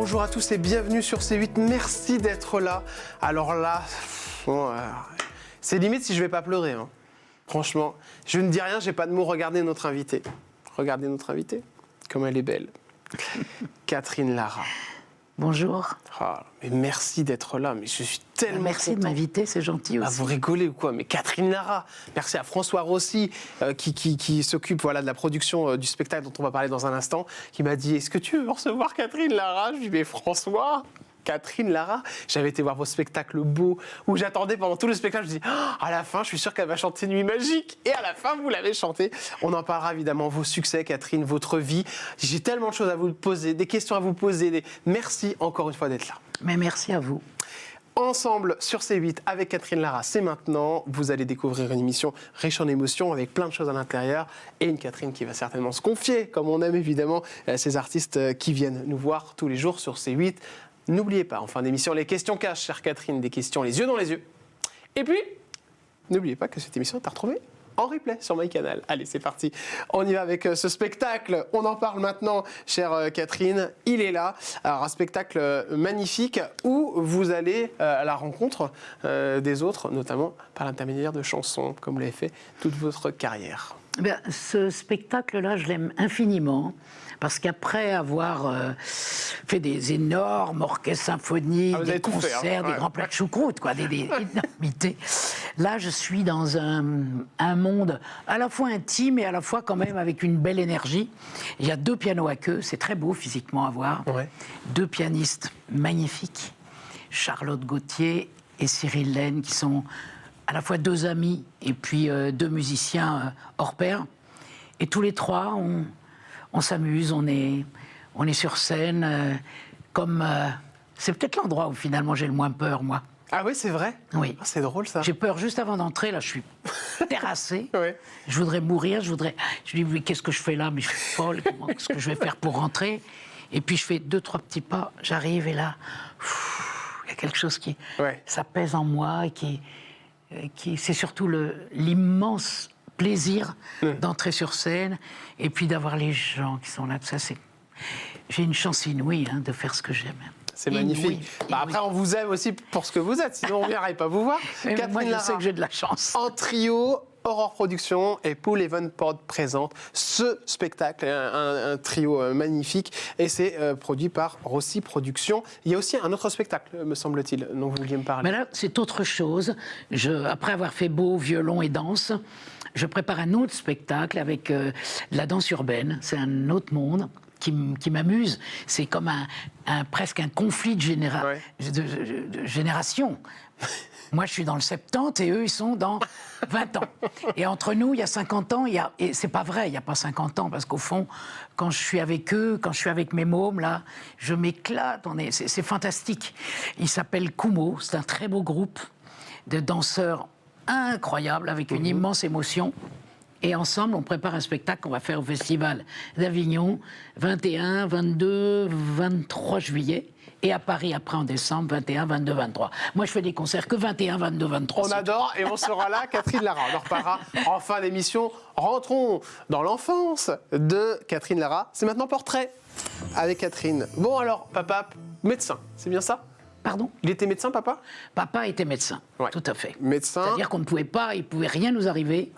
bonjour à tous et bienvenue sur C8. Merci d'être là. Alors là, bon, c'est limite si je vais pas pleurer. Hein. Franchement, je ne dis rien, j'ai pas de mots. Regardez notre invitée. Regardez notre invitée, comme elle est belle. Catherine Lara. Bonjour. Ah, mais merci d'être là, mais je suis tellement Merci content. de m'inviter, c'est gentil aussi. Ah, vous rigolez ou quoi? Mais Catherine Lara. Merci à François Rossi qui s'occupe de la production du spectacle dont on va parler dans un instant, qui m'a dit: est-ce que tu veux recevoir Catherine Lara? Je lui ai dit: mais François, Catherine Lara. J'avais été voir vos spectacles beaux où j'attendais pendant tout le spectacle. Je me dis: oh, à la fin, je suis sûr qu'elle va chanter Nuit magique. Et à la fin, vous l'avez chanté. On en parlera évidemment, vos succès, Catherine, votre vie. J'ai tellement de choses à vous poser, des questions à vous poser. Merci encore une fois d'être là. Mais merci à vous. Ensemble sur C8 avec Catherine Lara, c'est maintenant. Vous allez découvrir une émission riche en émotions avec plein de choses à l'intérieur et une Catherine qui va certainement se confier, comme on aime évidemment ces artistes qui viennent nous voir tous les jours sur C8. N'oubliez pas, en fin d'émission, les questions cash, chère Catherine, des questions les yeux dans les yeux. Et puis, n'oubliez pas que cette émission est à retrouver en replay sur MyCanal. Allez, c'est parti. On y va avec ce spectacle. On en parle maintenant, chère Catherine. Il est là. Alors, un spectacle magnifique où vous allez à la rencontre des autres, notamment par l'intermédiaire de chansons, comme vous l'avez fait toute votre carrière. Ce spectacle-là, je l'aime infiniment, parce qu'après avoir fait des énormes orchestres symphoniques, des concerts, des grands plats de choucroute, quoi, des énormités, là, je suis dans un monde à la fois intime et à la fois quand même avec une belle énergie. Il y a 2 pianos à queue, c'est très beau physiquement à voir. Ouais. 2 pianistes magnifiques, Charlotte Gauthier et Cyril Laine, qui sont à la fois 2 amis et puis 2 musiciens hors pair. Et tous les 3, on s'amuse, on est sur scène, comme... c'est peut-être l'endroit où finalement j'ai le moins peur, moi. Ah oui, c'est vrai? Oui. Ah, c'est drôle, ça. J'ai peur juste avant d'entrer, là, je suis terrassé. Oui. Je voudrais mourir, je dis, oui, qu'est-ce que je fais là? Mais je suis folle, qu'est-ce que je vais faire pour rentrer? Et puis je fais 2-3 petits pas, j'arrive et là, il y a quelque chose qui... Ouais. Ça pèse en moi et c'est surtout l'immense plaisir d'entrer sur scène et puis d'avoir les gens qui sont là. J'ai une chance inouïe de faire ce que j'aime. C'est magnifique. Après, on vous aime aussi pour ce que vous êtes, sinon on ne viendrait pas vous voir. Moi, je sais que j'ai de la chance. En trio, Aurore Productions et Paul Evenport présente ce spectacle, un trio magnifique, et c'est produit par Rossi Productions. Il y a aussi un autre spectacle, me semble-t-il, dont vous vouliez me parler. Mais là, c'est autre chose. Après avoir fait beau, violon et danse, je prépare un autre spectacle avec la danse urbaine. C'est un autre monde qui m'amuse. C'est comme presque un conflit de génération. Moi, je suis dans le 70 et eux, ils sont dans 20 ans. Et entre nous, il y a 50 ans, et c'est pas vrai, il n'y a pas 50 ans, parce qu'au fond, quand je suis avec eux, quand je suis avec mes mômes, là, je m'éclate, c'est fantastique. Il s'appelle Kumo, c'est un très beau groupe de danseurs incroyables, avec une immense émotion. Et ensemble, on prépare un spectacle qu'on va faire au Festival d'Avignon, 21, 22, 23 juillet. Et à Paris, après, en décembre, 21, 22, 23. Moi, je fais des concerts que 21, 22, 23. On adore et on sera là, Catherine Lara. On en reparlera en fin d'émission. Rentrons dans l'enfance de Catherine Lara. C'est maintenant Portrait avec Catherine. Bon alors, papa, médecin, c'est bien ça? Pardon? Il était médecin, papa? Papa était médecin, ouais. Tout à fait. Médecin. C'est-à-dire qu'on ne pouvait pas, il ne pouvait rien nous arriver.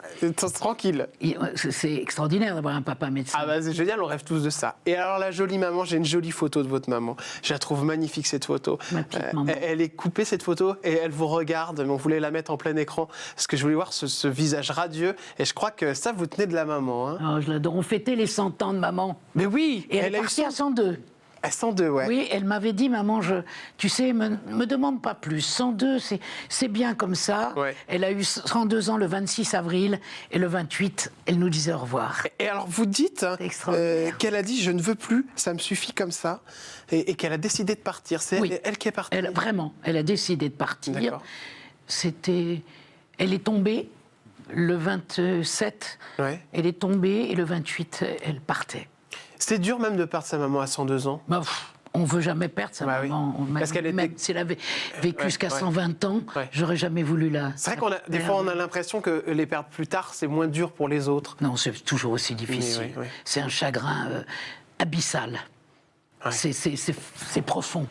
Tranquille. C'est extraordinaire d'avoir un papa médecin. Ah bah c'est génial, on rêve tous de ça. Et alors la jolie maman, j'ai une jolie photo de votre maman. Je la trouve magnifique cette photo. Ma petite maman. Elle est coupée cette photo et elle vous regarde, mais on voulait la mettre en plein écran parce que je voulais voir ce visage radieux et je crois que ça vous tenait de la maman. Hein. Oh, je l'adore, on fêtait les 100 ans de maman. Mais oui. Et elle est partie à 102. À 102, ouais. Oui, elle m'avait dit, maman, tu sais, me demande pas plus. 102, c'est bien comme ça. Ouais. Elle a eu 102 ans le 26 avril et le 28, elle nous disait au revoir. Et alors, vous dites qu'elle a dit, je ne veux plus, ça me suffit comme ça, et qu'elle a décidé de partir. C'est elle qui est partie. Vraiment, elle a décidé de partir. Elle est tombée le 27, ouais. Elle est tombée et le 28, elle partait. C'est dur même de perdre sa maman à 102 ans. On ne veut jamais perdre sa maman. Oui. Parce qu'elle même si elle avait vécu jusqu'à 120 ans, j'aurais jamais voulu la... C'est vrai des fois, on a l'impression que les perdre plus tard, c'est moins dur pour les autres. Non, c'est toujours aussi difficile. Oui. C'est un chagrin abyssal. Ouais. C'est profond.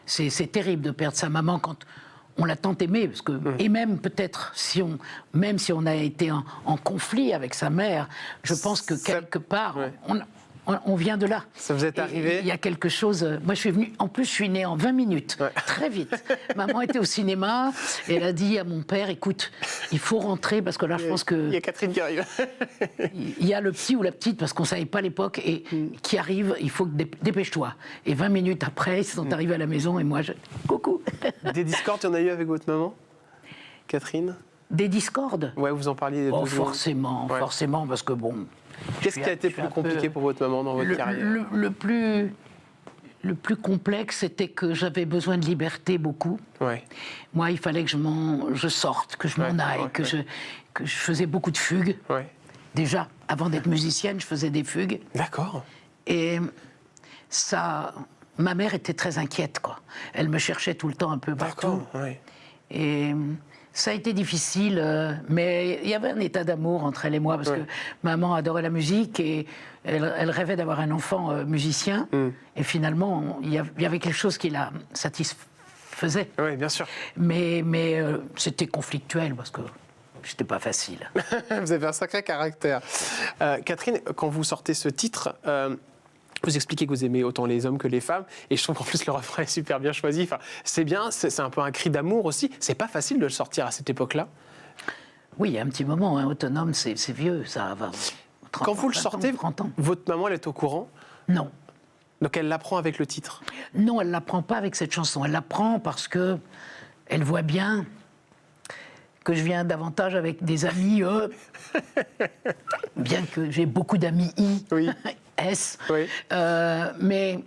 C'est terrible de perdre sa maman quand on l'a tant aimée, parce que, et même peut-être, même si on a été en conflit avec sa mère, je pense que quelque part, on vient de là. Ça vous est arrivé? Il y a quelque chose... Moi, je suis née en 20 minutes, très vite. Maman était au cinéma, et elle a dit à mon père, écoute, il faut rentrer, parce que là, je pense que... Il y a Catherine qui arrive. Il y a le petit ou la petite, parce qu'on ne savait pas à l'époque, et qui arrive, il faut que dépêche-toi. Et 20 minutes après, ils sont arrivés à la maison, et moi, coucou. Des discordes, il y en a eu avec votre maman, Catherine? Des discordes? Ouais, vous en parliez. Oh, forcément, parce que bon... Qu'est-ce qui a été plus compliqué pour votre maman dans votre carrière? Le plus complexe, c'était que j'avais besoin de liberté beaucoup. Ouais. Moi, il fallait que je sorte, que je m'en aille, que je faisais beaucoup de fugues. Ouais. Déjà, avant d'être musicienne, je faisais des fugues. D'accord. Et ça, ma mère était très inquiète, quoi. Elle me cherchait tout le temps un peu partout. D'accord, ouais. Et ça a été difficile, mais il y avait un état d'amour entre elle et moi, parce que maman adorait la musique et elle rêvait d'avoir un enfant musicien. Et finalement, il y avait quelque chose qui la satisfaisait. Oui, bien sûr. Mais c'était conflictuel, parce que c'était pas facile. Vous avez un sacré caractère. Catherine, quand vous sortez ce titre... vous expliquez que vous aimez autant les hommes que les femmes, et je trouve qu'en plus le refrain est super bien choisi. Enfin, c'est bien, c'est un peu un cri d'amour aussi. C'est pas facile de le sortir à cette époque-là. Oui, il y a un petit moment, hein, autonome, c'est vieux, ça va. Quand vous le sortez, 30 ans. Votre maman, elle est au courant? Non. Donc elle l'apprend avec le titre? Non, elle l'apprend pas avec cette chanson. Elle l'apprend parce que elle voit bien que je viens davantage avec des amis bien que j'ai beaucoup d'amis Oui. S. Oui. Mais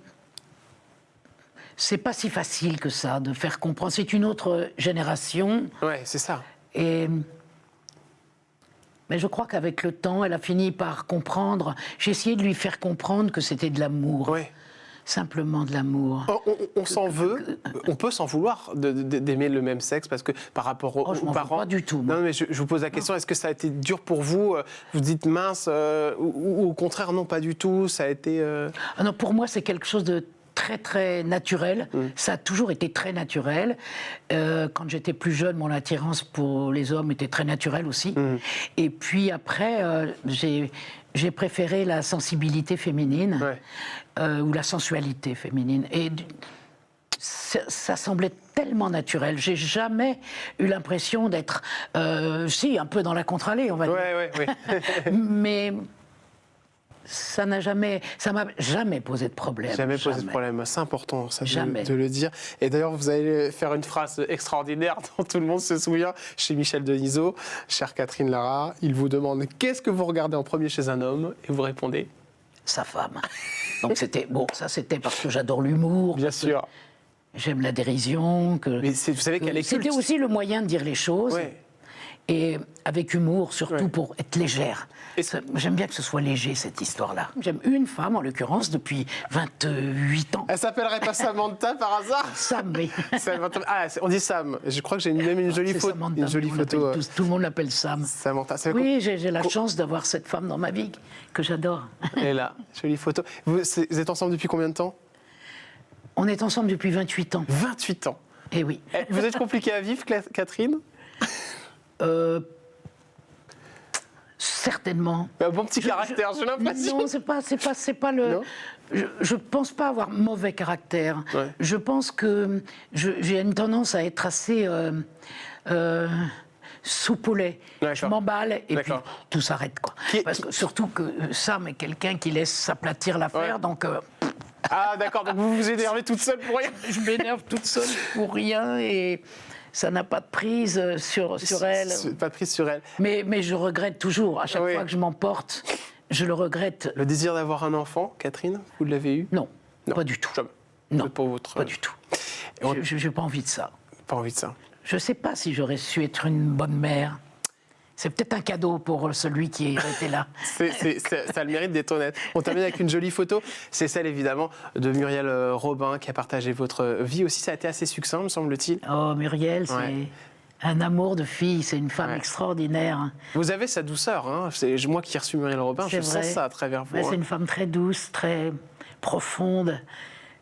c'est pas si facile que ça de faire comprendre. C'est une autre génération. Ouais, c'est ça. Mais je crois qu'avec le temps, elle a fini par comprendre. J'ai essayé de lui faire comprendre que c'était de l'amour. Oui. Simplement de l'amour. On s'en veut, on peut s'en vouloir d'aimer le même sexe, parce que par rapport aux je m'en parents... veux pas du tout, moi. Non, mais je vous pose la question, est-ce que ça a été dur pour vous? Vous dites mince, ou au contraire, non, pas du tout, ça a été... Ah non, pour moi, c'est quelque chose de très, très naturel. Ça a toujours été très naturel. Quand j'étais plus jeune, mon attirance pour les hommes était très naturelle aussi. Et puis après, j'ai préféré la sensibilité féminine, ou la sensualité féminine. Et ça semblait tellement naturel. J'ai jamais eu l'impression d'être, si, un peu dans la contre-allée, on va dire. Oui. Mais ça m'a jamais posé de problème. Jamais posé de problème. C'est important, ça, de le dire. Et d'ailleurs, vous allez faire une phrase extraordinaire dont tout le monde se souvient chez Michel Denisot. Chère Catherine Lara, il vous demande qu'est-ce que vous regardez en premier chez un homme, et vous répondez sa femme. Donc c'était parce que j'adore l'humour. Bien sûr. J'aime la dérision. Mais vous savez qu'elle est culte. C'était aussi le moyen de dire les choses. Ouais. Et avec humour, surtout pour être légère. J'aime bien que ce soit léger, cette histoire-là. J'aime une femme, en l'occurrence, depuis 28 ans. Elle s'appellerait pas Samantha, par hasard? Sam, oui. On dit Sam. Je crois que j'ai même une jolie photo. Samantha, tout le monde l'appelle Sam. Samantha. Oui, j'ai la chance d'avoir cette femme dans ma vie, que j'adore. Et là, jolie photo. Vous êtes ensemble depuis combien de temps? On est ensemble depuis 28 ans. 28 ans. Eh oui. Vous êtes compliquée à vivre, Catherine? Certainement. Un bon petit caractère, j'ai l'impression. Non, c'est pas le. Non, je pense pas avoir mauvais caractère. Ouais. Je pense que j'ai une tendance à être assez soupe au lait. Je m'emballe et puis tout s'arrête, quoi. Parce que surtout que Sam est quelqu'un qui laisse s'aplatir l'affaire, donc. Ah d'accord, donc vous vous énervez toute seule pour rien. Je m'énerve toute seule pour rien et ça n'a pas de prise sur elle. Pas de prise sur elle. Mais je regrette toujours. À chaque fois que je m'emporte, je le regrette. Le désir d'avoir un enfant, Catherine, vous l'avez eu? Non, pas du tout. Jamais. Non, pas du tout. Je n'ai pas envie de ça. Pas envie de ça. Je ne sais pas si j'aurais su être une bonne mère. C'est peut-être un cadeau pour celui qui était là. Ça a le mérite d'être honnête. On termine avec une jolie photo. C'est celle, évidemment, de Muriel Robin, qui a partagé votre vie aussi. Ça a été assez succinct, me semble-t-il. Oh, Muriel, c'est un amour de fille. C'est une femme extraordinaire. Vous avez sa douceur. Hein. C'est moi qui ai reçu Muriel Robin, je sens ça à travers vous. C'est une femme très douce, très profonde.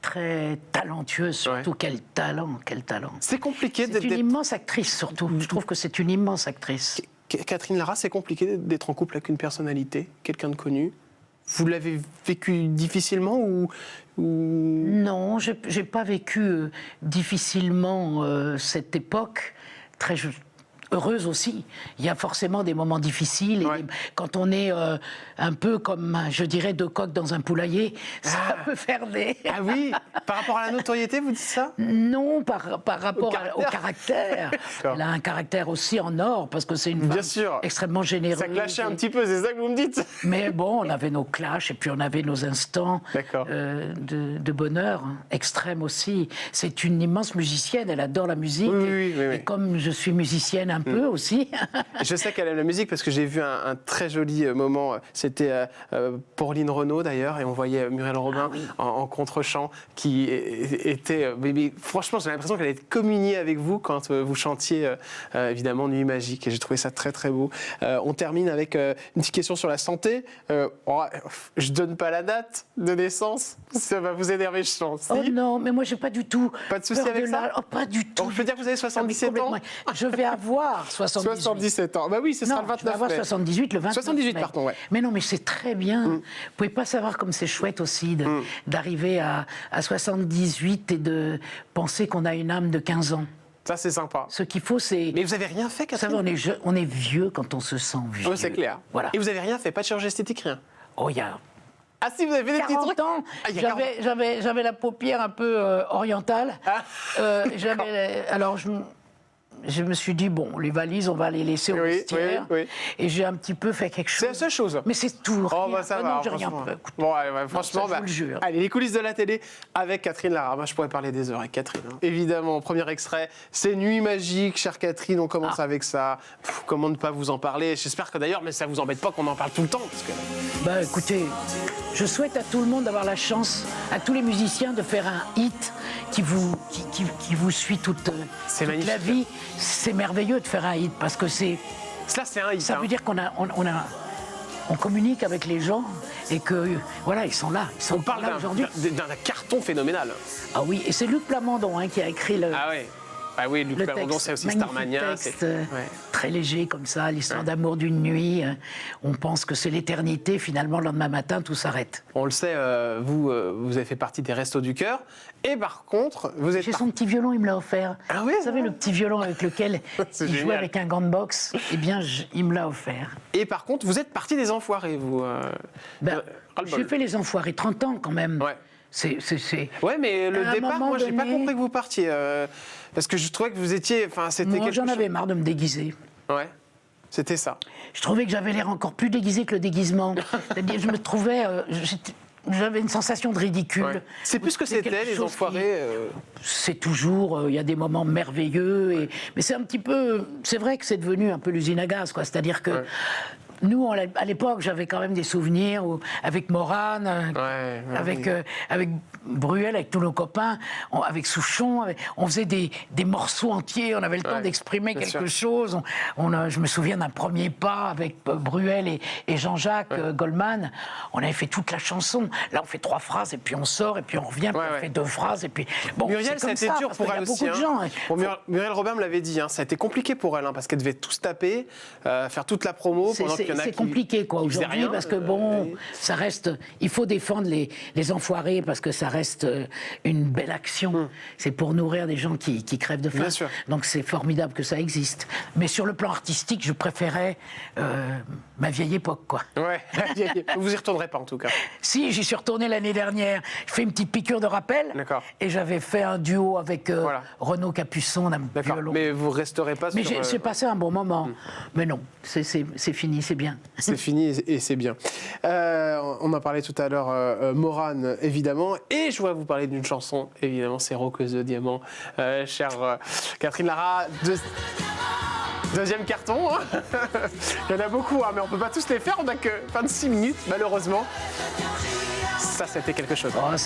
très talentueuse, surtout. Quel talent, quel talent. C'est compliqué d'être... C'est une immense actrice, surtout. Je trouve que c'est une immense actrice. Catherine Lara, c'est compliqué d'être en couple avec une personnalité, quelqu'un de connu. Vous l'avez vécu difficilement ou... Non, j'ai pas vécu difficilement cette époque. Très heureuse aussi. Il y a forcément des moments difficiles. Et quand on est un peu comme, je dirais, deux coqs dans un poulailler, ça peut faire des... Ah oui. Par rapport à la notoriété, vous dites ça? Non, par rapport au caractère. Elle a un caractère aussi en or, parce que c'est une femme extrêmement généreuse. Ça clashait un petit peu, c'est ça que vous me dites? Mais bon, on avait nos clashs, et puis on avait nos instants de bonheur extrême aussi. C'est une immense musicienne, elle adore la musique. Oui. Et comme je suis musicienne un peu aussi. Je sais qu'elle aime la musique parce que j'ai vu un très joli moment. C'était Pauline Renaud d'ailleurs, et on voyait Muriel Robin en contre-champ qui était. Mais franchement, j'ai l'impression qu'elle était communiée avec vous quand vous chantiez évidemment Nuit Magique, et j'ai trouvé ça très très beau. On termine avec une petite question sur la santé. Je donne pas la date de naissance, ça va vous énerver, je pense. Oh non, mais moi j'ai pas du tout. Pas de souci avec ça. Pas du tout. Donc je peux dire que vous avez 77 ans. Je vais avoir 77 ans. Bah oui, ce sera le 29 mai. Je vais avoir 78 le 29 78, mai. pardon, ouais. Mais non, mais c'est très bien. Vous pouvez pas savoir comme c'est chouette aussi d'arriver à 78 et de penser qu'on a une âme de 15 ans. Ça, c'est sympa. Ce qu'il faut, c'est... Mais vous avez rien fait, Catherine? Vous savez, on est vieux quand on se sent vieux. Oui, c'est clair. Voilà. Et vous avez rien fait? Pas de chirurgie esthétique, rien? Oh, il y a... Ah si, vous avez fait des petits trucs. 40 ans, j'avais la paupière un peu orientale. Alors, je me suis dit, bon, les valises, on va les laisser au vestiaire. Et j'ai un petit peu fait quelque chose. C'est la seule chose. Mais c'est tout. Oh, bah ça va. Non, j'ai rien fait. Bon, franchement, je vous le jure. Allez, les coulisses de la télé avec Catherine Lara. Moi, je pourrais parler des heures avec Catherine. Évidemment, premier extrait, c'est Nuit Magique, chère Catherine. On commence avec ça. Comment ne pas vous en parler? J'espère que d'ailleurs, mais ça vous embête pas qu'on en parle tout le temps, parce que... Bah, écoutez, je souhaite à tout le monde d'avoir la chance, à tous les musiciens, de faire un hit qui vous suit toute la vie. C'est merveilleux de faire un hit parce que c'est... Ça, c'est un hit. Ça veut dire on communique avec les gens et que, voilà, ils sont là. On parle aujourd'hui. d'un carton phénoménal. Ah oui, et c'est Luc Plamondon qui a écrit le... Ah oui, Luc Plamondon, c'est aussi Starmania. Texte, très léger comme ça, l'histoire d'amour d'une nuit. On pense que c'est l'éternité, finalement, le lendemain matin, tout s'arrête. On le sait, vous avez fait partie des Restos du Cœur. Et par contre, vous êtes... J'ai son petit violon, il me l'a offert. Ah oui, vous savez, le petit violon avec lequel il jouait avec un gant de boxe, eh bien, il me l'a offert. Et par contre, vous êtes partie des Enfoirés, vous. J'ai fait les Enfoirés 30 ans, quand même. Ouais, mais le départ, moi, j'ai pas compris que vous partiez. Parce que je trouvais que vous étiez... Moi, j'en avais marre de me déguiser. Ouais, c'était ça. Je trouvais que j'avais l'air encore plus déguisé que le déguisement. C'est-à-dire, je me trouvais... J'avais une sensation de ridicule. C'est plus ce que c'était, les Enfoirés. C'est toujours... Il y a des moments merveilleux. Mais c'est un petit peu... C'est vrai que c'est devenu un peu l'usine à gaz, quoi. C'est-à-dire que... Nous, à l'époque, j'avais quand même des souvenirs avec Morane, avec Bruel, avec tous nos copains, avec Souchon. On faisait des morceaux entiers, on avait le temps d'exprimer quelque chose. Je me souviens d'un premier pas avec Bruel et Jean-Jacques Goldman. On avait fait toute la chanson. Là, on fait 3 phrases, et puis on sort, et puis on revient, puis on fait 2 phrases. Et puis... Bon, Muriel, ça a été dur pour elle aussi. Beaucoup de gens. Muriel Robin me l'avait dit, ça a été compliqué pour elle, parce qu'elle devait tout se taper, faire toute la promo, pendant qu'il y en a c'est compliqué, quoi, aujourd'hui, parce que ça reste... Il faut défendre les Enfoirés, parce que ça reste une belle action. C'est pour nourrir des gens qui crèvent de faim. Bien sûr. Donc c'est formidable que ça existe. Mais sur le plan artistique, je préférais ma vieille époque, quoi. Ouais, vous y retournerez pas, en tout cas. Si, j'y suis retourné l'année dernière. J'ai fait une petite piqûre de rappel. D'accord. Et j'avais fait un duo avec Renaud Capuçon, d'un violon. Mais vous resterez pas sur... Mais j'ai passé un bon moment. Mais non, c'est fini, c'est bien. C'est fini et c'est bien. On en parlait tout à l'heure, Morane, évidemment. Et je voudrais vous parler d'une chanson, évidemment, c'est Roqueuse de Diamant. Chère Catherine Lara, deuxième carton. Il y en a beaucoup, mais on ne peut pas tous les faire. On n'a que 26 minutes, malheureusement. Ça, c'était quelque chose. Oh,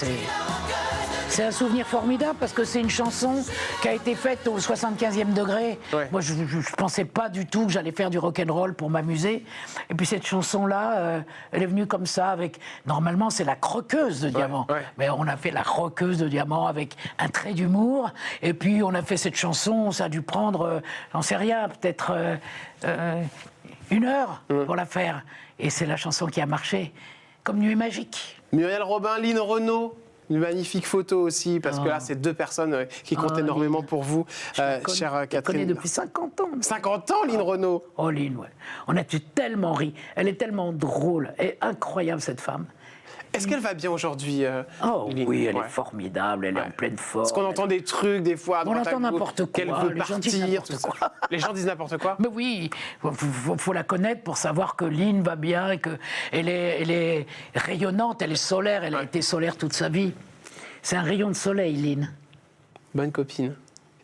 C'est un souvenir formidable parce que c'est une chanson qui a été faite au 75e degré. Ouais. Moi, je ne pensais pas du tout que j'allais faire du rock'n'roll pour m'amuser. Et puis cette chanson-là, elle est venue comme ça avec... Normalement, c'est la croqueuse de diamant. Ouais. Mais on a fait la croqueuse de diamant avec un trait d'humour. Et puis on a fait cette chanson, ça a dû prendre, j'en sais rien, peut-être 1 heure pour la faire. Et c'est la chanson qui a marché, comme Nuit magique. Muriel Robin, Lynn Renaud. Une magnifique photo aussi, parce que là, c'est 2 personnes qui comptent énormément Lynn. pour vous, chère Catherine. Je la connais depuis 50 ans. 50 ans, Lynn Renaud. Oh, Lynn, ouais. On a tellement ri. Elle est tellement drôle et incroyable, cette femme. Est-ce qu'elle va bien aujourd'hui, Lynn? Oui, elle est formidable, elle est en pleine forme. Parce qu'on entend des trucs, des fois, à droite, on entend n'importe quoi. Qu'elle veut partir, tout ça. Les gens disent n'importe quoi. Mais oui, faut la connaître pour savoir que Lynn va bien, qu'elle est rayonnante, elle est solaire, elle a été solaire toute sa vie. C'est un rayon de soleil, Lynn. Bonne copine.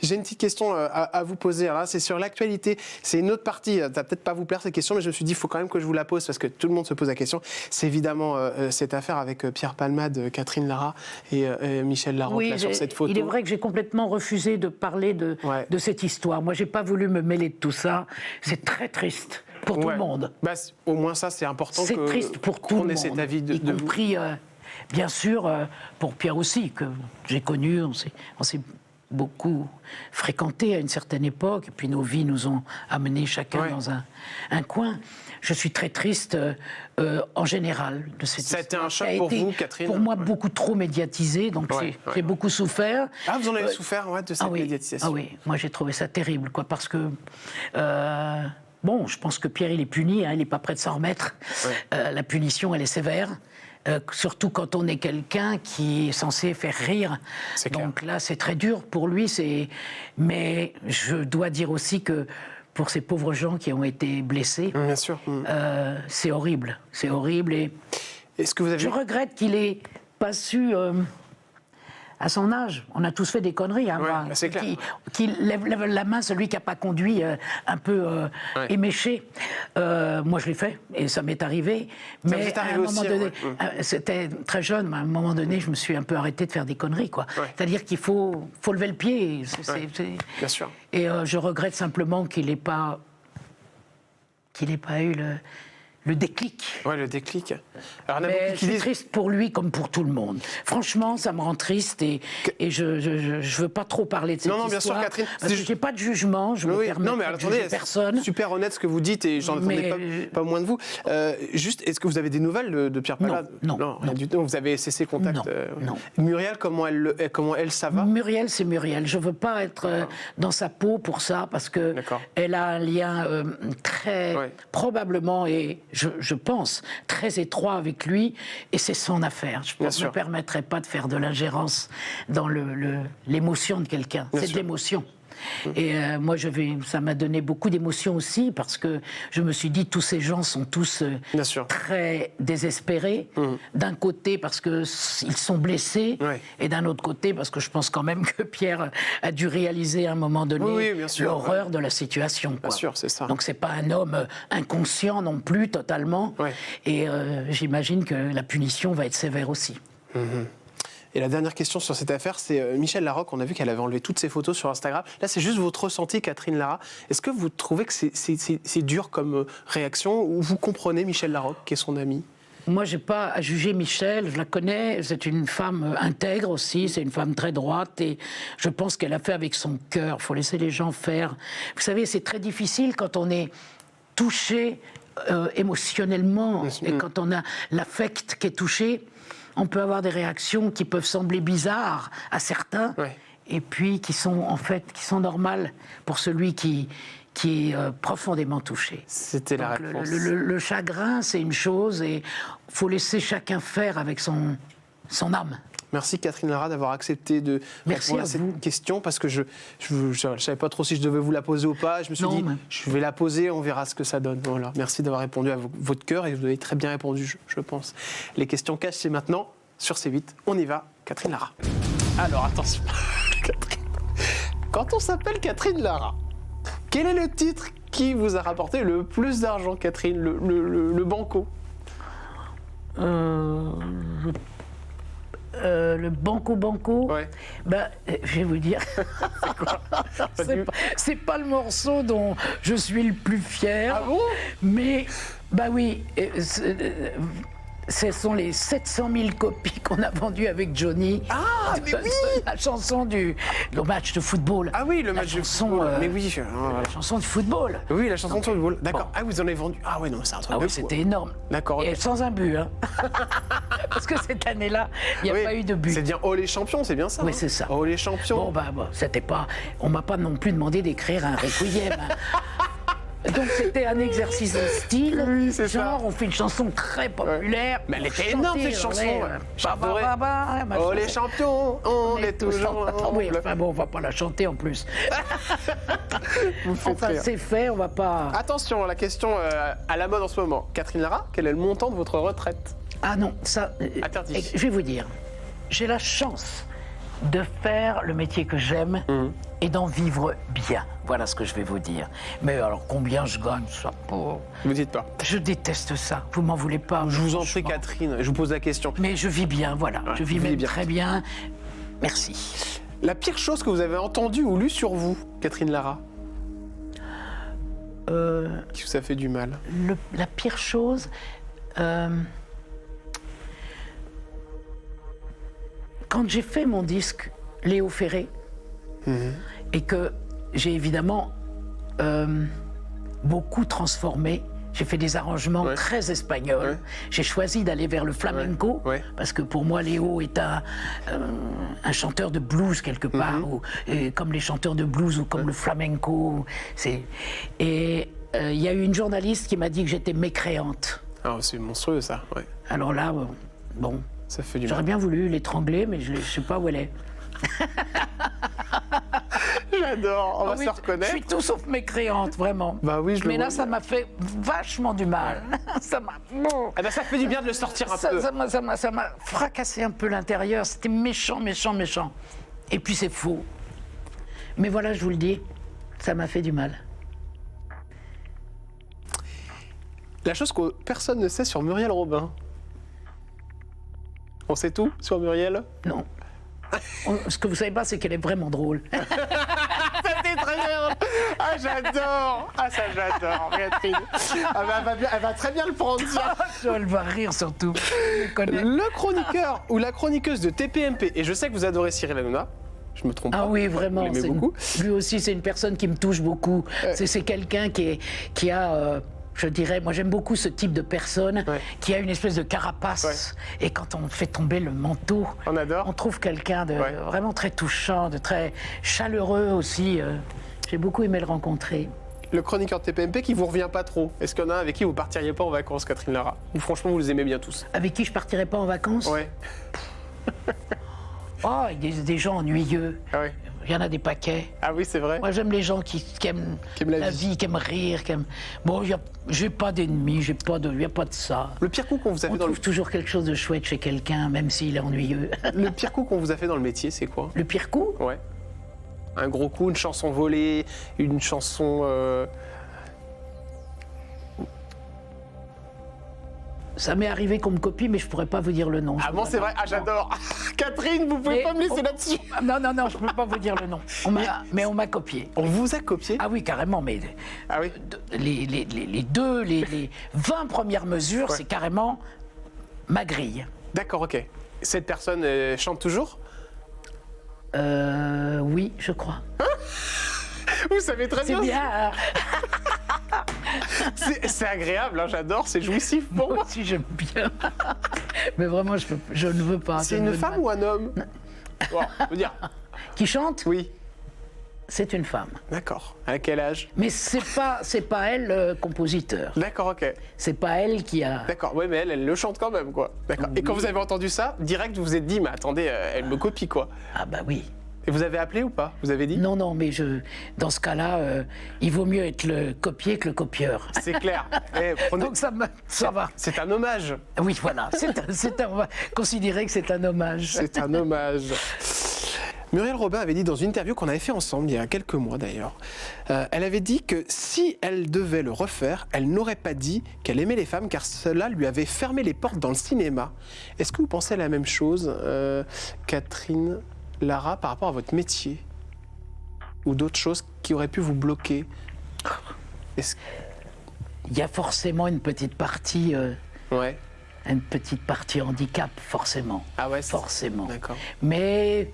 J'ai une petite question à vous poser. Là, c'est sur l'actualité. C'est une autre partie. Ça va peut-être pas vous plaire cette question, mais je me suis dit, il faut quand même que je vous la pose parce que tout le monde se pose la question. C'est évidemment cette affaire avec Pierre Palmade, Catherine Lara et Michel Larocque là, sur cette photo. Il est vrai que j'ai complètement refusé de parler de cette histoire. Moi, j'ai pas voulu me mêler de tout ça. C'est très triste pour tout le monde. Bah, au moins ça, c'est important. C'est triste pour tout le monde. On ait cet avis y compris, bien sûr, pour Pierre aussi, que j'ai connu. On s'est beaucoup fréquenté à une certaine époque, et puis nos vies nous ont amenés chacun dans un coin. Je suis très triste en général de cette histoire. Ça a été un choc pour vous, Catherine? Pour moi, beaucoup trop médiatisé, donc j'ai beaucoup souffert. Ah, vous en avez souffert de cette médiatisation? Ah oui, moi j'ai trouvé ça terrible, parce que... bon, je pense que Pierre, il est puni, il n'est pas prêt de s'en remettre. La punition, elle est sévère. Surtout quand on est quelqu'un qui est censé faire rire. Donc là, c'est très dur pour lui. Mais je dois dire aussi que pour ces pauvres gens qui ont été blessés, bien sûr. C'est horrible. C'est horrible. Et est-ce que vous avez... je regrette qu'il n'ait pas su... à son âge, on a tous fait des conneries. C'est clair. Qui lève la main, celui qui n'a pas conduit un peu éméché. Moi, je l'ai fait, et ça m'est arrivé. Mais à un moment donné, c'était très jeune, mais à un moment donné, je me suis un peu arrêté de faire des conneries. C'est-à-dire qu'il faut lever le pied. Bien sûr. Et je regrette simplement qu'il n'ait pas eu le déclic. Ouais, le déclic. Alors, mais c'est triste pour lui comme pour tout le monde. Franchement, ça me rend triste et je veux pas trop parler de cette histoire. Non, bien sûr, Catherine. Parce que j'ai pas de jugement, je me permets de juger personne. Super honnête ce que vous dites et j'en attendais pas moins de vous. Juste, est-ce que vous avez des nouvelles de Pierre Palmade? Non. Rien du tout. Vous avez cessé contact? Non. Muriel, comment elle, ça va? Muriel, c'est Muriel. Je veux pas être dans sa peau pour ça parce que elle a un lien très probablement et je pense, très étroit avec lui, et c'est son affaire. Je ne me permettrai pas de faire de l'ingérence dans l'émotion de quelqu'un. C'est de l'émotion. Et moi, ça m'a donné beaucoup d'émotions aussi, parce que je me suis dit, tous ces gens sont tous très désespérés. D'un côté, parce qu'ils sont blessés, et d'un autre côté, parce que je pense quand même que Pierre a dû réaliser à un moment donné l'horreur de la situation. Bien sûr, c'est ça. Donc c'est pas un homme inconscient non plus, totalement. Et j'imagine que la punition va être sévère aussi. Et la dernière question sur cette affaire, c'est Michel Larocque. On a vu qu'elle avait enlevé toutes ses photos sur Instagram. Là, c'est juste votre ressenti, Catherine Lara. Est-ce que vous trouvez que c'est dur comme réaction, ou vous comprenez Michel Larocque, qui est son ami? Moi, je n'ai pas à juger Michel, je la connais, c'est une femme intègre aussi, c'est une femme très droite, et je pense qu'elle a fait avec son cœur. Il faut laisser les gens faire. Vous savez, c'est très difficile quand on est touché émotionnellement, et quand on a l'affect qui est touché. On peut avoir des réactions qui peuvent sembler bizarres à certains, et puis qui sont normales pour celui qui est profondément touché. C'était la réponse. Le chagrin, c'est une chose, et il faut laisser chacun faire avec son âme. Merci Catherine Lara d'avoir accepté de répondre à cette question, parce que je ne savais pas trop si je devais vous la poser ou pas. Je me suis dit, je vais la poser, on verra ce que ça donne. Voilà. Merci d'avoir répondu à votre cœur, et vous avez très bien répondu, je pense. Les questions cash, c'est maintenant sur C8. On y va, Catherine Lara. Alors attention, Catherine. Quand on s'appelle Catherine Lara, quel est le titre qui vous a rapporté le plus d'argent, Catherine, le banco? Le Banco Banco, Ouais. bah, je vais vous dire, c'est pas le morceau dont je suis le plus fier. Ah bon? Mais, bah oui, ce sont les 700 000 copies qu'on a vendues avec Johnny. Ah, mais oui! La chanson le match de football. Ah oui, le match de football. Mais oui. La chanson de football. Oui, la chanson de football. D'accord. Bon. Ah, vous en avez vendu. Ah ouais, non, c'est un truc Ah de oui, fou. c'était énorme. D'accord. Et Ok. sans un but, hein. Parce que cette année-là, il n'y a Oui, pas eu de but. C'est bien Oh les champions, c'est bien ça? Oui, hein? c'est ça. Oh les champions. Bon, c'était pas. On m'a pas non plus demandé d'écrire un requiem. Hein. Donc c'était un exercice de style. Oui, c'est ça. genre, on fait une chanson très populaire. Mais elle était Chanter, énorme cette chanson. J'adorais. Oh les champions, on est toujours Oui, ensemble. enfin bon, on va pas la chanter en plus. Vous me faites Enfin, rire. c'est fait, on va pas. Attention, la question à la mode en ce moment. Catherine Lara, quel est le montant de votre retraite? Ah non, ça. Interdit. Je vais vous dire, j'ai la chance de faire le métier que j'aime et d'en vivre bien. Voilà ce que je vais vous dire. Mais alors, combien je gagne, ça pour... Vous dites pas. Je déteste ça. Vous m'en voulez pas. Je vous en prie, franchement. Catherine, je vous pose la question. Mais je vis bien, voilà. Je vis vous vivez même bien. très bien. Merci. La pire chose que vous avez entendue ou lue sur vous, Catherine Lara, qui vous a fait du mal? La pire chose, quand j'ai fait mon disque Léo Ferré, et que j'ai évidemment beaucoup transformé, j'ai fait des arrangements Ouais. très espagnols, Ouais. j'ai choisi d'aller vers le flamenco, Ouais. parce que pour moi Léo est un chanteur de blues quelque part, et comme les chanteurs de blues ou comme le flamenco. Et il y a eu une journaliste qui m'a dit que j'étais mécréante. Ah, c'est monstrueux ça, ouais. Alors là, bon, Ça fait du j'aurais mal. bien voulu l'étrangler, mais je ne sais pas où elle est. J'adore, on va Ah oui, se reconnaître. Je suis tout sauf mécréante, vraiment. Bah oui, je le Mais là, vois ça bien. m'a fait vachement du mal. Ça m'a... bon. Ah bah ça fait du bien de le sortir un peu. Ça m'a fracassé un peu l'intérieur. C'était méchant, méchant, méchant. Et puis c'est faux. Mais voilà, je vous le dis, ça m'a fait du mal. La chose que personne ne sait sur Muriel Robin. On sait tout sur Muriel? Non. Ce que vous savez pas, c'est qu'elle est vraiment drôle. C'était très bien. Ah j'adore. Ah ça j'adore, Catherine. Ah, bah, elle va très bien le prendre ça. Elle va rire surtout. Je connais. Le chroniqueur ou la chroniqueuse de TPMP, et je sais que vous adorez Cyril Hanouna, je me trompe Ah pas. oui, vraiment. Vous l'aimez beaucoup. Lui aussi, c'est une personne qui me touche beaucoup. C'est quelqu'un qui a, je dirais, moi j'aime beaucoup ce type de personne Ouais. qui a une espèce de carapace. Et quand on fait tomber le manteau, On adore. on trouve quelqu'un de Ouais. vraiment très touchant, de très chaleureux aussi. J'ai beaucoup aimé le rencontrer. Le chroniqueur de TPMP qui vous revient pas trop. Est-ce qu'il y en a un avec qui vous partiriez pas en vacances, Catherine Lara? Ou franchement vous les aimez bien tous? Avec qui je partirais pas en vacances? Ouais. Oh, des gens ennuyeux. Ah ouais. Il y en a des paquets. Ah oui, c'est vrai. Moi, j'aime les gens qui aiment la vie, qui aiment rire, qui aiment... Bon, j'ai pas d'ennemis, il n'y a pas de ça. Le pire coup qu'on vous a On fait dans le... trouve toujours quelque chose de chouette chez quelqu'un, même s'il est ennuyeux. Le pire coup qu'on vous a fait dans le métier, c'est quoi? Le pire coup? Ouais. Un gros coup, une chanson volée, une chanson... Ça m'est arrivé qu'on me copie, mais je pourrais pas vous dire le nom. Ah bon, c'est vrai? Ah, j'adore. Catherine, vous pouvez Mais pas me laisser on- là-dessus. Non, je peux pas vous dire le nom. Mais on m'a copié. On vous a copié? Ah oui, carrément, mais Ah oui. les 20 premières mesures, Ouais. c'est carrément ma grille. D'accord, ok. Cette personne chante toujours? Oui, je crois. Vous savez très C'est bien. bien. hein. C'est agréable, hein, j'adore, c'est jouissif pour Moi moi. aussi, j'aime bien. Mais vraiment, je ne veux pas. C'est je ne une veux femme pas. ou un homme? Bon, je veux dire, Qui chante? oui. C'est une femme. D'accord. À quel âge? Mais c'est pas elle le compositeur. D'accord, ok. C'est pas elle qui a. D'accord, ouais, mais elle le chante quand même, quoi. D'accord. Et quand vous avez entendu ça, direct, vous vous êtes dit, mais attendez, elle me copie, quoi. Ah bah oui. Et vous avez appelé ou pas? Vous avez dit? Non, mais dans ce cas-là, il vaut mieux être le copié que le copieur. C'est clair. Eh, prenez- Donc ça va. C'est un hommage. Oui, voilà. On va considérer que c'est un hommage. C'est un hommage. Muriel Robin avait dit dans une interview qu'on avait fait ensemble, il y a quelques mois d'ailleurs, elle avait dit que si elle devait le refaire, elle n'aurait pas dit qu'elle aimait les femmes car cela lui avait fermé les portes dans le cinéma. Est-ce que vous pensez à la même chose, Catherine Lara, par rapport à votre métier? Ou d'autres choses qui auraient pu vous bloquer? Il y a forcément une petite partie... Ouais. Une petite partie handicap, forcément. Ah ouais, forcément. D'accord. Mais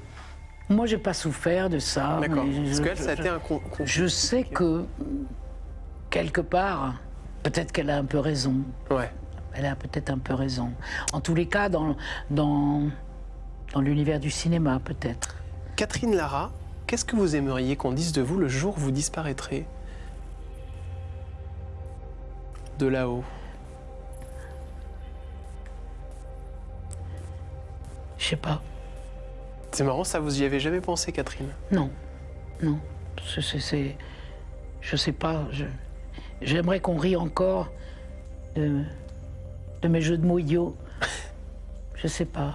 moi, j'ai pas souffert de ça. D'accord. Parce qu'elle, ça a été un je sais que, quelque part, peut-être qu'elle a un peu raison. Ouais. Elle a peut-être un peu raison. En tous les cas, dans l'univers du cinéma, peut-être. Catherine Lara, qu'est-ce que vous aimeriez qu'on dise de vous le jour où vous disparaîtrez de là-haut? Je sais pas. C'est marrant, ça, vous y avez jamais pensé, Catherine? Non, non. Je sais pas. J'aimerais qu'on rie encore de mes jeux de mots idiots. Je sais pas.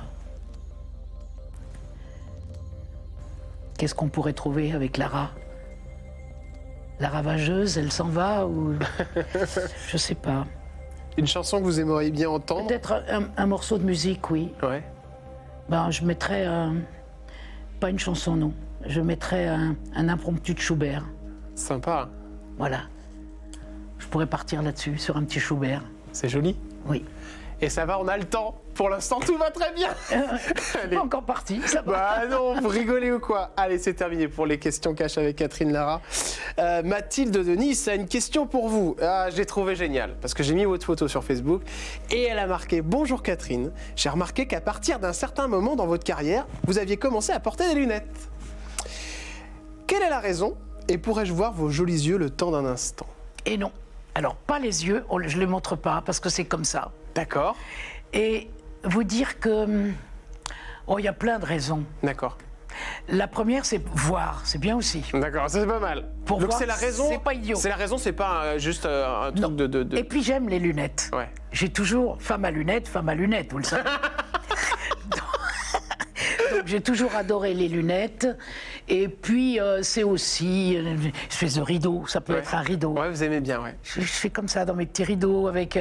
Qu'est-ce qu'on pourrait trouver avec Lara? La ravageuse, elle s'en va ou... Je sais pas. Une chanson que vous aimeriez bien entendre? Peut-être un morceau de musique, oui. Ouais. Ben, je mettrais... pas une chanson, non. Je mettrais un impromptu de Schubert. Sympa. Voilà. Je pourrais partir là-dessus, sur un petit Schubert. C'est joli? Oui. Et ça va, on a le temps. Pour l'instant, tout va très bien. Pas encore parti, ça va. Bah non, vous rigolez ou quoi? Allez, c'est terminé pour les questions cash avec Catherine Lara. Mathilde de Nice a une question pour vous. Ah, je l'ai trouvé génial, parce que j'ai mis votre photo sur Facebook, et elle a marqué « Bonjour Catherine, j'ai remarqué qu'à partir d'un certain moment dans votre carrière, vous aviez commencé à porter des lunettes. Quelle est la raison? Et pourrais-je voir vos jolis yeux le temps d'un instant ?» Et non. Alors, pas les yeux, je ne les montre pas, parce que c'est comme ça. D'accord. Et vous dire que... Oh, il y a plein de raisons. D'accord. La première, c'est voir, c'est bien aussi. D'accord, c'est pas mal. Pour donc voir, c'est la raison. c'est pas idiot. C'est la raison, c'est pas juste un truc de... Et puis j'aime les lunettes. Ouais. J'ai toujours femme à lunettes, vous le savez. Donc j'ai toujours adoré les lunettes. Et puis c'est aussi une espèce de rideau, ça peut être un rideau. Ouais, vous aimez bien, ouais. Je fais comme ça dans mes petits rideaux avec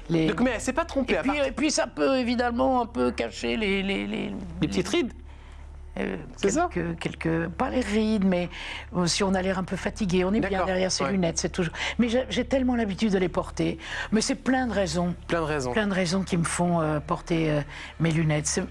les... Donc mais elle s'est pas trompée. Et puis ça peut évidemment un peu cacher les petites rides. C'est ça. Pas les rides, mais si on a l'air un peu fatigué, on est bien derrière ces lunettes, c'est toujours... Mais j'ai tellement l'habitude de les porter. Mais c'est plein de raisons. Plein de raisons. Plein de raisons qui me font porter mes lunettes.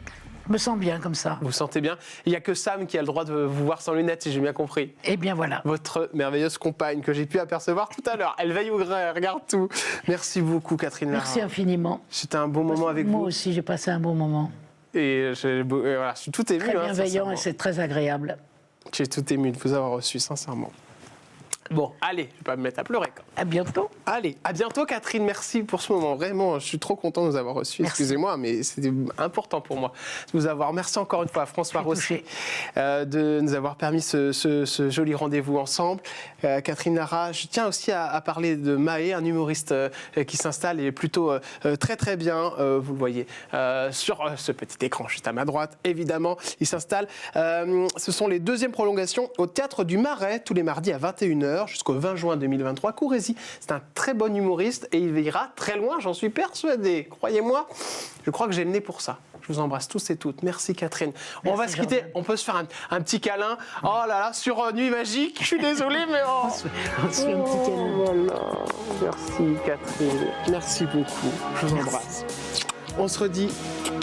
Je me sens bien comme ça. Vous vous sentez bien? Il n'y a que Sam qui a le droit de vous voir sans lunettes, si j'ai bien compris. Eh bien voilà. Votre merveilleuse compagne que j'ai pu apercevoir tout à l'heure. Elle veille au gré, elle regarde tout. Merci beaucoup, Catherine Lara. Merci infiniment. C'était un bon moment avec vous. Moi aussi, j'ai passé un bon moment. Et voilà, je suis tout ému. Très bienveillant et c'est très agréable. J'ai tout ému de vous avoir reçu, sincèrement. Bon, allez, je vais pas me mettre à pleurer. À bientôt. Allez, à bientôt Catherine, merci pour ce moment. Vraiment, je suis trop content de vous avoir reçu. Excusez-moi, mais c'était important pour moi de vous avoir. Merci encore une fois à François Rossi de nous avoir permis ce joli rendez-vous ensemble. Catherine Lara, je tiens aussi à parler de Maë, un humoriste qui s'installe et plutôt très très bien. Vous le voyez sur ce petit écran juste à ma droite, évidemment. Il s'installe. Ce sont les deuxièmes prolongations au Théâtre du Marais, tous les mardis à 21h. Jusqu'au 20 juin 2023. Courez-y, c'est un très bon humoriste et il ira très loin, j'en suis persuadé. Croyez-moi, je crois que j'ai le nez pour ça. Je vous embrasse tous et toutes. Merci Catherine. Merci, on va se quitter, on peut se faire un petit câlin. Oh là là, sur Nuit Magique, je suis désolé, mais on se fait un petit câlin. Voilà. Merci Catherine, merci beaucoup. Je vous embrasse. On se redit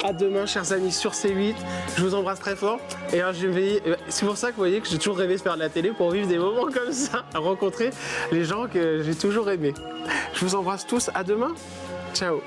à demain, chers amis, sur C8. Je vous embrasse très fort. Et alors, c'est pour ça que vous voyez que j'ai toujours rêvé de faire de la télé pour vivre des moments comme ça, à rencontrer les gens que j'ai toujours aimés. Je vous embrasse tous. À demain. Ciao.